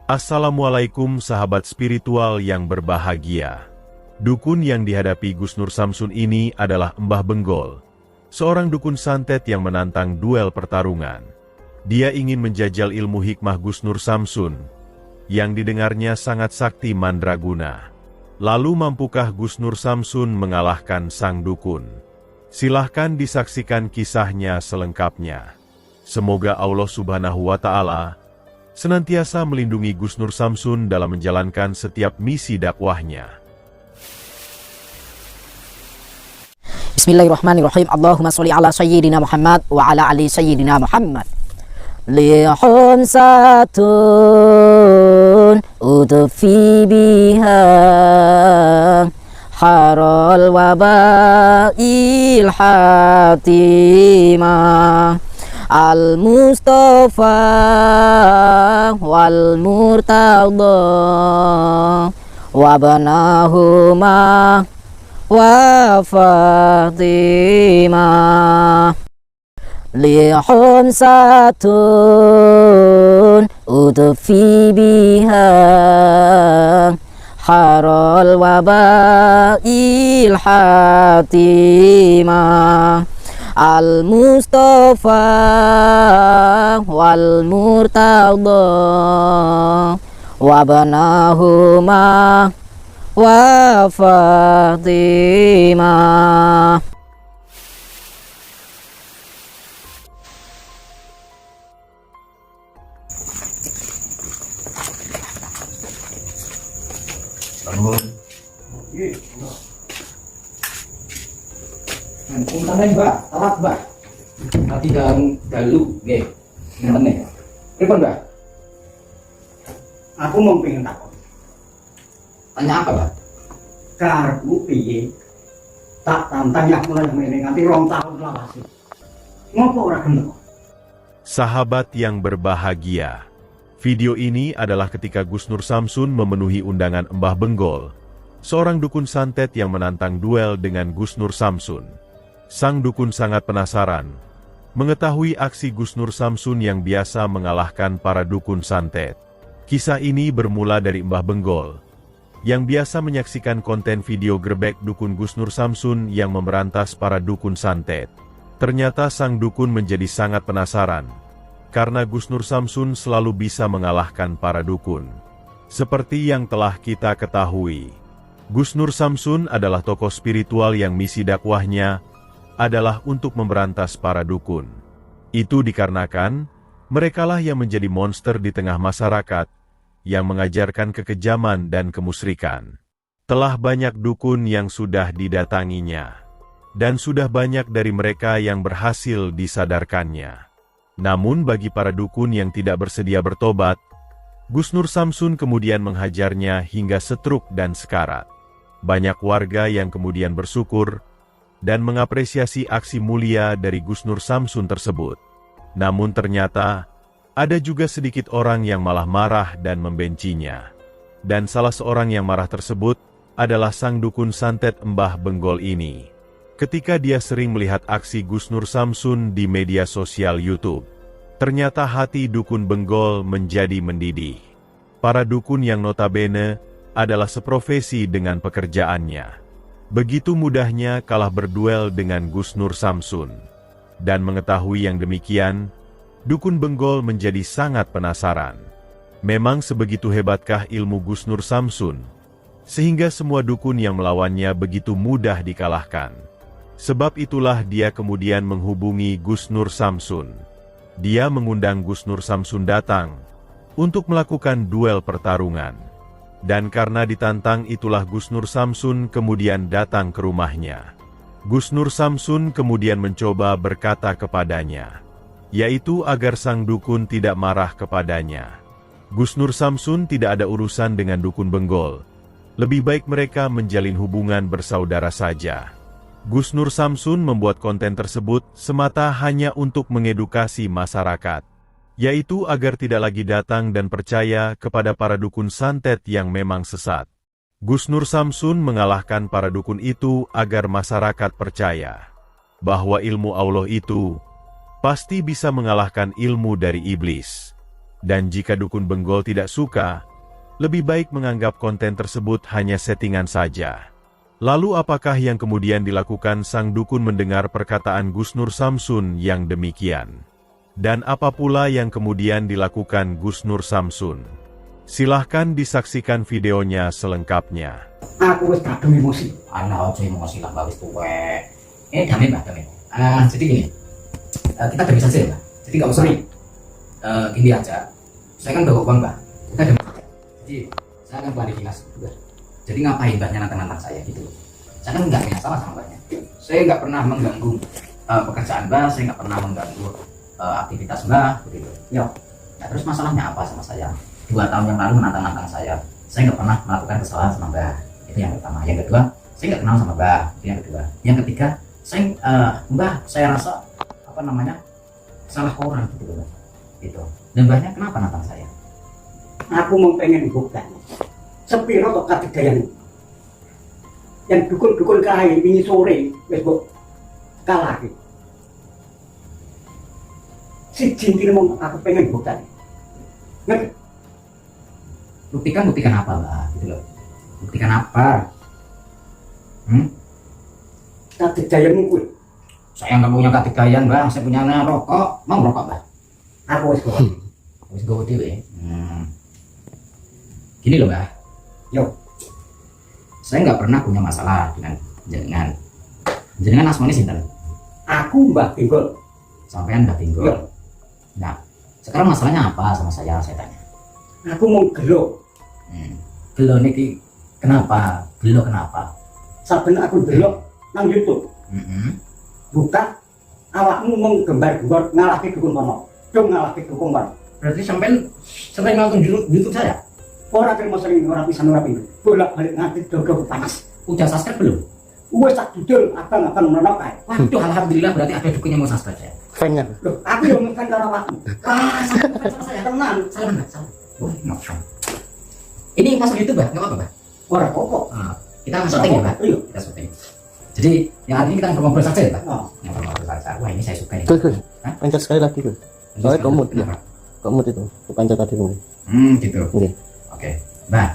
Assalamualaikum sahabat spiritual yang berbahagia. Dukun yang dihadapi Gus Nur Samsun ini adalah Mbah Benggol, seorang dukun santet yang menantang duel pertarungan. Dia ingin menjajal ilmu hikmah Gus Nur Samsun, yang didengarnya sangat sakti mandraguna. Lalu mampukah Gus Nur Samsun mengalahkan sang dukun? Silahkan disaksikan kisahnya selengkapnya. Semoga Allah Subhanahu wa Ta'ala senantiasa melindungi Gus Nur Samsun dalam menjalankan setiap misi dakwahnya. Bismillahirrahmanirrahim. Allahumma sholli ala sayyidina Muhammad wa ala ali sayyidina Muhammad. Lihum satun udfi biha harol wabail hatimah. Al-Mustafa wal-Murtada wabanahuma wa Fatimah. Lihum satun udfi biha harol wabail hatimah. Al-Mustafa wal-Murtada wabanahuma wa Fatimah. Punten Mbak, tawat Mbak. Nanti dalu nggih. Ngeten nggih. Pripun Mbak? Aku mau pengen takut. Tanya apa Mbak? Karepmu piye? Tak tantang ya mulai ngene nganti 2 tahun lawase. Ngopo ora gelem? Sahabat yang berbahagia, video ini adalah ketika Gus Nur Samsun memenuhi undangan Mbah Benggol, seorang dukun santet yang menantang duel dengan Gus Nur Samsun. Sang dukun sangat penasaran mengetahui aksi Gus Nur Samsun yang biasa mengalahkan para dukun santet. Kisah ini bermula dari Mbah Benggol, yang biasa menyaksikan konten video grebek dukun Gus Nur Samsun yang memerantas para dukun santet. Ternyata sang dukun menjadi sangat penasaran, karena Gus Nur Samsun selalu bisa mengalahkan para dukun. Seperti yang telah kita ketahui, Gus Nur Samsun adalah tokoh spiritual yang misi dakwahnya adalah untuk memberantas para dukun. Itu dikarenakan merekalah yang menjadi monster di tengah masyarakat, yang mengajarkan kekejaman dan kemusyrikan. Telah banyak dukun yang sudah didatanginya, dan sudah banyak dari mereka yang berhasil disadarkannya. Namun bagi para dukun yang tidak bersedia bertobat, Gus Nur Samsun kemudian menghajarnya hingga setruk dan sekarat. Banyak warga yang kemudian bersyukur dan mengapresiasi aksi mulia dari Gus Nur Samsun tersebut. Namun ternyata, ada juga sedikit orang yang malah marah dan membencinya. Dan salah seorang yang marah tersebut adalah sang dukun santet Mbah Benggol ini. Ketika dia sering melihat aksi Gus Nur Samsun di media sosial YouTube, ternyata hati dukun Benggol menjadi mendidih. Para dukun yang notabene adalah seprofesi dengan pekerjaannya, begitu mudahnya kalah berduel dengan Gus Nur Samsun. Dan mengetahui yang demikian, dukun Benggol menjadi sangat penasaran. Memang sebegitu hebatkah ilmu Gus Nur Samsun, sehingga semua dukun yang melawannya begitu mudah dikalahkan? Sebab itulah dia kemudian menghubungi Gus Nur Samsun. Dia mengundang Gus Nur Samsun datang untuk melakukan duel pertarungan. Dan karena ditantang itulah Gus Nur Samsun kemudian datang ke rumahnya. Gus Nur Samsun kemudian mencoba berkata kepadanya, yaitu agar sang dukun tidak marah kepadanya. Gus Nur Samsun tidak ada urusan dengan dukun Benggol. Lebih baik mereka menjalin hubungan bersaudara saja. Gus Nur Samsun membuat konten tersebut semata hanya untuk mengedukasi masyarakat, yaitu agar tidak lagi datang dan percaya kepada para dukun santet yang memang sesat. Gus Nur Samsun mengalahkan para dukun itu agar masyarakat percaya bahwa ilmu Allah itu pasti bisa mengalahkan ilmu dari iblis. Dan jika dukun Benggol tidak suka, lebih baik menganggap konten tersebut hanya settingan saja. Lalu apakah yang kemudian dilakukan sang dukun mendengar perkataan Gus Nur Samsun yang demikian? Dan apa pula yang kemudian dilakukan Gus Nur Samsun? Silahkan disaksikan videonya selengkapnya. Aku wis kadung emosi. Anak aja emosi lah mbak, wis tuwek. Damai mbak, damai. Jadi gini, kita damai saja ya mbak. Jadi nggak usah gini aja. Saya kan bawa uang mbak. Kita damai saja. Jadi saya akan klarifikasi. Jadi ngapain mbaknya nantang-nantang saya gitu loh. Saya kan nggak punya salah sama mbaknya. Saya nggak pernah mengganggu pekerjaan mbak. Saya nggak pernah mengganggu aktivitas mbak begitu. Ya. Nah, terus masalahnya apa sama saya? 2 tahun yang lalu menantang-nantang saya. Saya nggak pernah melakukan kesalahan sama mbak. Itu yang pertama. Yang kedua, saya nggak kenal sama mbak. Itu yang kedua. Yang ketiga, mbak saya rasa apa namanya salah orang gitu loh. Gitu. Dan mbaknya kenapa nantang saya? Aku mau pengen bukti. Sepiro kok katidayan yang dukun-dukun kae wingi sore wis kok kalah iki. Siji iki mau aku pengen bukti. Ngerti? Buktikan apa mbak? Gitu loh. Buktikan apa? Katidayanmu kuwi. Saya nggak punya katidayan mbak. Saya punya rokok. Mau rokok mbak? Aku wis kok. Wis go dhewe. Gini loh mbak. Yo, Saya nggak pernah punya masalah dengan jenengan asmane sinten? aku Mbah Benggol. Sampean Mbah Benggol. Yo. Nah, sekarang masalahnya apa sama saya tanya. Aku mau gelo. Gelo niki kenapa? Gelo kenapa? Saben aku delok nang YouTube. Buka awakmu mung gembar-gembar ngalahke dukun kono. Dong ngalahke dukun kono. Berarti sampean sering nonton YouTube saya? Ora terima sering ora pisan ora pindho. Bolak-balik nganti dodo panas. Udah subscribe belum? Wes tak dudul abang-abang menok kae. Waduh, alhamdulillah berarti ada dukunnya mau subscribe saya. Fan-nya. Loh, aku yo ngefan karo awakmu. Sama saya. Tenan. Salah enggak? Salah. Oh, maaf. Ini masuk YouTube, Mbak? Enggak apa-apa, Mbak? Ora kok. Kita syuting ya, Mbak? Iya. Kita syuting. Jadi, yang hari ini kita ngobrol saja ya, Mbak? Oh. Ngobrol saja. Wah, ini saya suka ini. Gus, Hah? pencet sekali lagi, Gus. Soalnya komut, ya. Komut itu, pencet tadi dulu. Gitu. Oke. Oke. Mbak,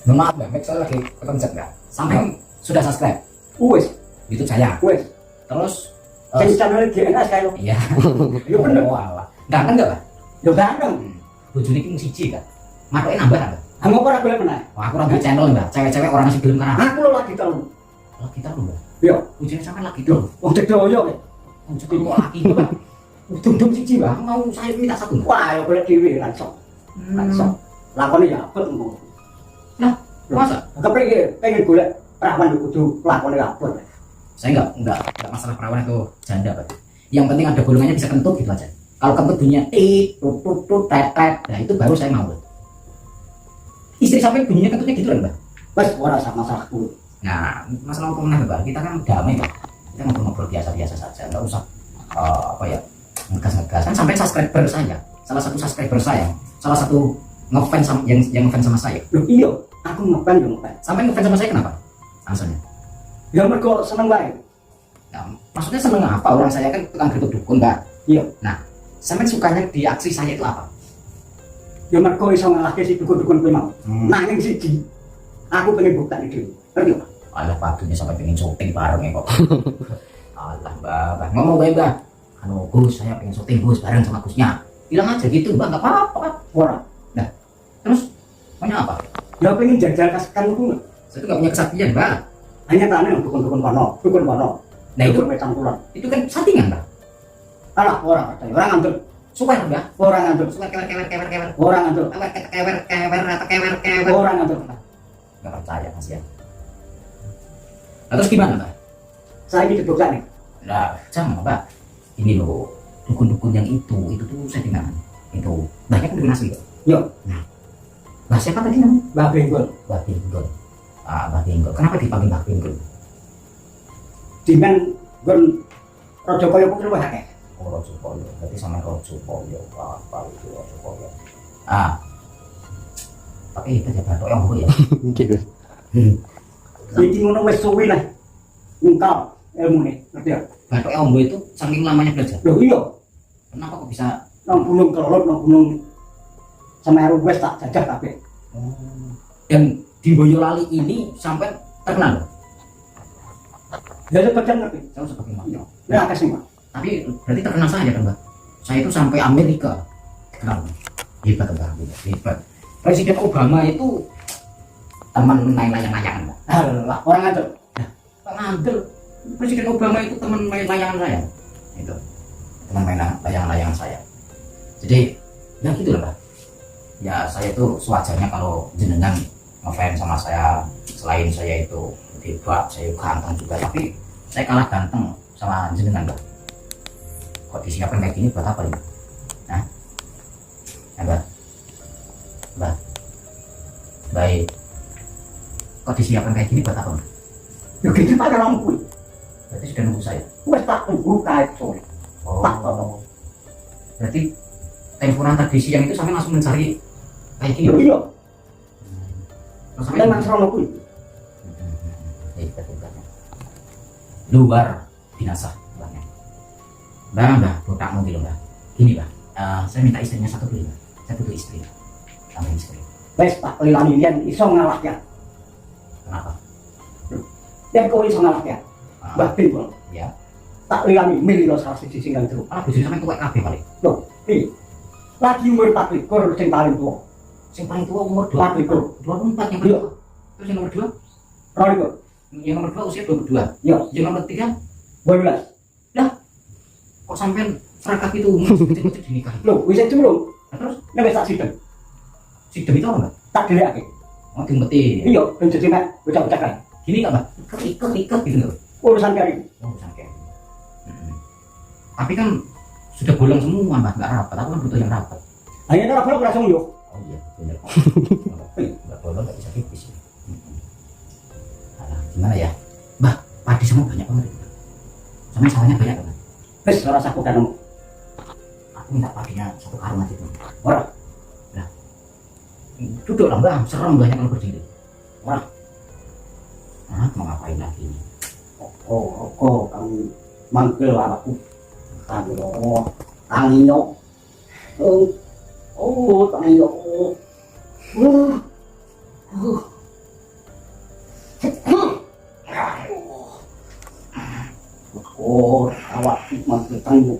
mohon maaf, Mbak. Saya lagi kepencet, Mbak. Sampai sudah subscribe Wes, YouTube saya. wes. Terus, Sing channel GNS kae lho. iya. Yo bener. Oh, alah. Ganteng nggak, Mbak? Yo ganteng. Bojone iki mung siji kan. Matoknya nambah kan? Hang apa ora golek meneh? Wah, aku rambut channel, Mbak. Cewek-cewek orang masih belum karena. Aku lho lagi telu. Oh, kita lu, Mbak. Yo, Bojone sampai lagi yo. dong. Wong cedoyo kae. Jadi kok laki itu, Mbak. Dum-dum siji, Mbak. Mau saya minta satu, Mbak. Wah, yo golek dhewe ra iso. Ra iso. Lakone ya apet ngono. Lah, masa? Kepriye pengen golek perawan kudu lakone apet. Saya enggak masalah perawan atau janda, Pak. Yang penting ada bolongannya bisa kentut gitu aja. Kalau kentut bunyinya tit, tut, tet, nah itu baru saya mau. Istri sampai bunyinya kentutnya gitu kan, Mbak? Wes ora sak masalahku. Nah, masalah apa meneh, Mbak? Kita kan damai, Pak. Kita ngobrol biasa-biasa saja, enggak usah apa ya, ngegas-ngegas. Kan sampai subscriber saya, salah satu subscriber saya, salah satu ngefans sama yang ngefans sama saya. Lho iya, aku ngefan yo ngefan. Sampai ngefans sama saya kenapa? Alasannya? Ya mergo seneng wae. Nah, maksudnya seneng apa? Orang saya kan tukang geruduk dukun, Mbak. Iya. Nah, sampai sukanya di aksi saya itu apa? Ya mergo iso ngalahke si dukun-dukun kuwi mau. Nanging siji, aku pengen buktani dhewe. Ngerti Pak? Alah, paginya sampai pengen syuting bareng ya kok. Alah, Mbak. Ngomong baik, Mbak. Halo, Gus, saya pengen syuting Gus bareng sama Gusnya. Bilang aja gitu, Mbak, nggak apa-apa kan? Ora. Nah, terus maunya apa? Ya pengen jajal kaskan ku. Saya tuh nggak punya kesaktian, Mbak. Hanya tane dukun-dukun kono, dukun kono. Nah, itu wetan kulon. itu kan settingan, Mbak. Alah, ora percaya. Ora ngantuk. Suka, Mbak. Ora ngantuk. Suka kewer. Ora ngantuk. Kewer. Ora ngantuk. Nggak percaya, Mas ya. Nah, terus gimana, Mbak? Saya iki dibuktani. Nah, jangan, Mbak. Ini loh, dukun-dukun yang itu tuh settingan. Itu banyak dukun asli, Mbak. Yo, Mbak siapa tadi namanya? Mbah Benggol. Mbak Benggol. Mbak Benggol. Kenapa dipanggil Mbak Benggol? Dimen gon raja kaya kuwi luwih akeh. Oh, Raja Kaya. Berarti sama Raja Kaya. Apa itu Raja Kaya? Ah. Tapi itu ya batok yang apa ya? Oke, Gus. Iki ngono wis suwi lah. Ungkap ilmune, ngerti ya? Batok yang apa itu saking lamanya belajar. Loh iya, Kenapa kok bisa? nang gunung Kelorot, nang gunung Semeru wis tak jajah kabeh. Dan di Boyolali ini sampai terkenal. Ya sebagian ngerti. Saya sebagai Mas. Iya. Ya akeh sing, Pak. Tapi berarti terkenal saja kan, Mbak? Saya itu sampai Amerika dikenal. Hebat, Mbak. Hebat. Presiden Obama itu teman main layang-layangan, Mbak. Alah, orang ngandel. Pak ngandel. Presiden Obama itu teman main layangan saya. Itu. Teman main layang-layangan saya. Jadi, ya gitu lah, Mbak. Ya saya itu sewajarnya kalau jenengan ngefans sama saya. Selain saya itu hebat, saya ganteng juga, tapi saya kalah ganteng sama jenengan, Mbak. Kok disiapkan kayak gini buat apa ini? Nah, ya, Mbak. Mbak. Baik. Kok disiapkan kayak gini buat apa, Mbak? Ya gitu pada lampu. Berarti sudah nunggu saya. Wis tak tunggu kae sore. Tak Oh. Berarti teleponan tadi siang itu sampai langsung mencari kayak gini. Lho iya, Terus sampeyan nang srono kuwi. Hebat-hebatnya. Luar binasa, Mbaknya. Mbak, botakmu gitu, Mbak. Gini, Mbak. Saya minta istrinya satu dulu, Mbak. Saya butuh istri. Tambahin istri. Wis tak lilani yen iso ngalahke. Kenapa? Yen kowe iso ngalahke. Mbah bin kok. Ya. Tak lilani milih salah siji sing nang jero. Malah bojone sampe tuwek kabeh kali. Loh, iki. Lagi umur 24 sing paling tuwa. Sing paling tua umur 24. 24 yang Iya. kedua. Terus yang nomor 2? Roliku. Yang nomor 2 usia 22. Iya, Yang nomor 3 12. kok sampean serakah itu umur kecil-kecil dinikahi. Loh, wis durung. Nah, terus Nek wis tak sideng. sidem itu apa, Mbak? Tak dherekake. Oh, diumpeti. Iya, ben dadi nek bocah-bocah kae. Gini nggak, Mbak? Ikat gitu nggak? Urusan kaya iki. Oh, sakit. Tapi kan sudah bolong semua, Mbak, nggak rapat. Aku kan butuh yang rapat. Hanya ora bolong ora yo. Oh iya, benar. Nggak bolong, nggak bisa tipis. Alah, gimana ya? Mbak, padi semua banyak banget. Sama salahnya banyak banget. Wis ora usah kodanmu. Aku minta padinya 1 karung aja, Mbak. Ora. Nah, duduk lah, Mbak. Serem banyak kalau berdiri. Wah. Nah, mau ngapain lagi ini? Oh, kamu manggil aku. Tangiyo. Tangiyo. Awak manggil tangiyo.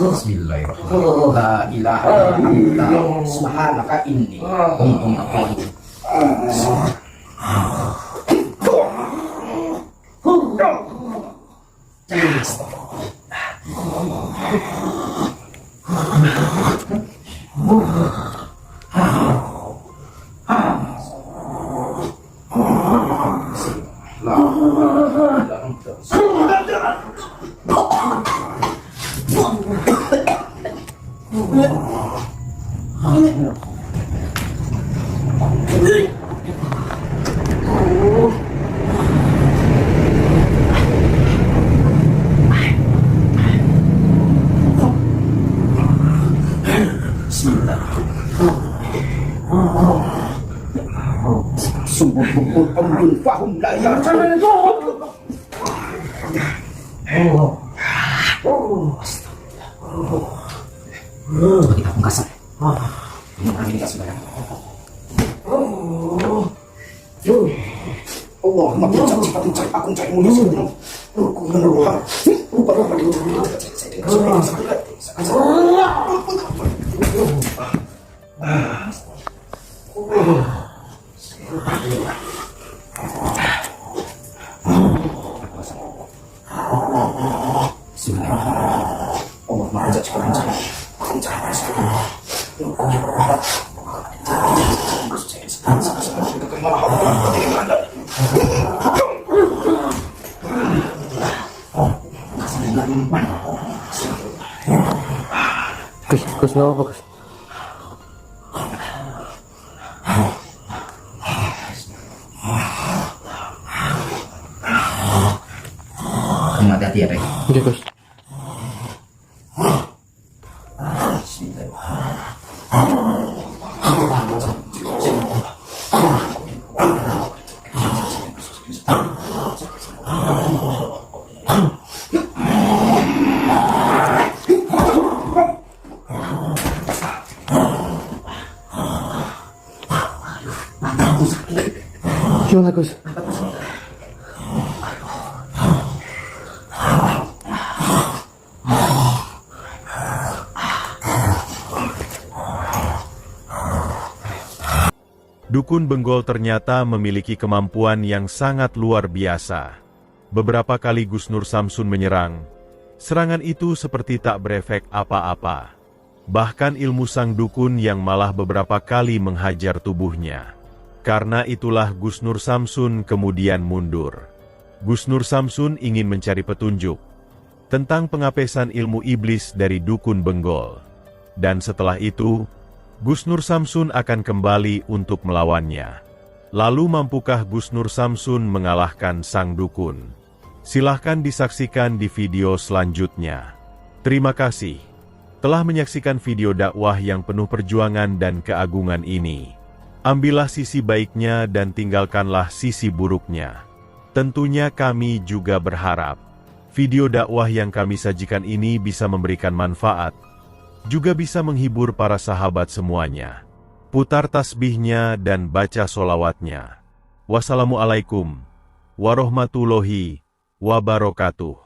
Bismillahirrahmanirrahim. La ilaha illa anta subhanaka inni kuntu minadh dhalimin. Sumbuh amrun fahum la ya'lamun. Kita pungkasan. Ini orang ini tak sembarang. Allahumma bijak cepat mencari aku mencari mulia sebelum aku meneruhan. Gus, nggak apa Gus. Kamu hati-hati ya, Pak. Oke Gus. Gimana Gus? Dukun Benggol ternyata memiliki kemampuan yang sangat luar biasa. Beberapa kali Gus Nur Samsun menyerang, serangan itu seperti tak berefek apa-apa. Bahkan ilmu sang dukun yang malah beberapa kali menghajar tubuhnya. Karena itulah Gus Nur Samsun kemudian mundur. Gus Nur Samsun ingin mencari petunjuk tentang pengapesan ilmu iblis dari Dukun Benggol. Dan setelah itu, Gus Nur Samsun akan kembali untuk melawannya. Lalu mampukah Gus Nur Samsun mengalahkan sang dukun? Silahkan disaksikan di video selanjutnya. Terima kasih telah menyaksikan video dakwah yang penuh perjuangan dan keagungan ini. Ambillah sisi baiknya dan tinggalkanlah sisi buruknya. Tentunya kami juga berharap video dakwah yang kami sajikan ini bisa memberikan manfaat, juga bisa menghibur para sahabat semuanya. Putar tasbihnya dan baca solawatnya. Wassalamualaikum warahmatullahi wabarakatuh.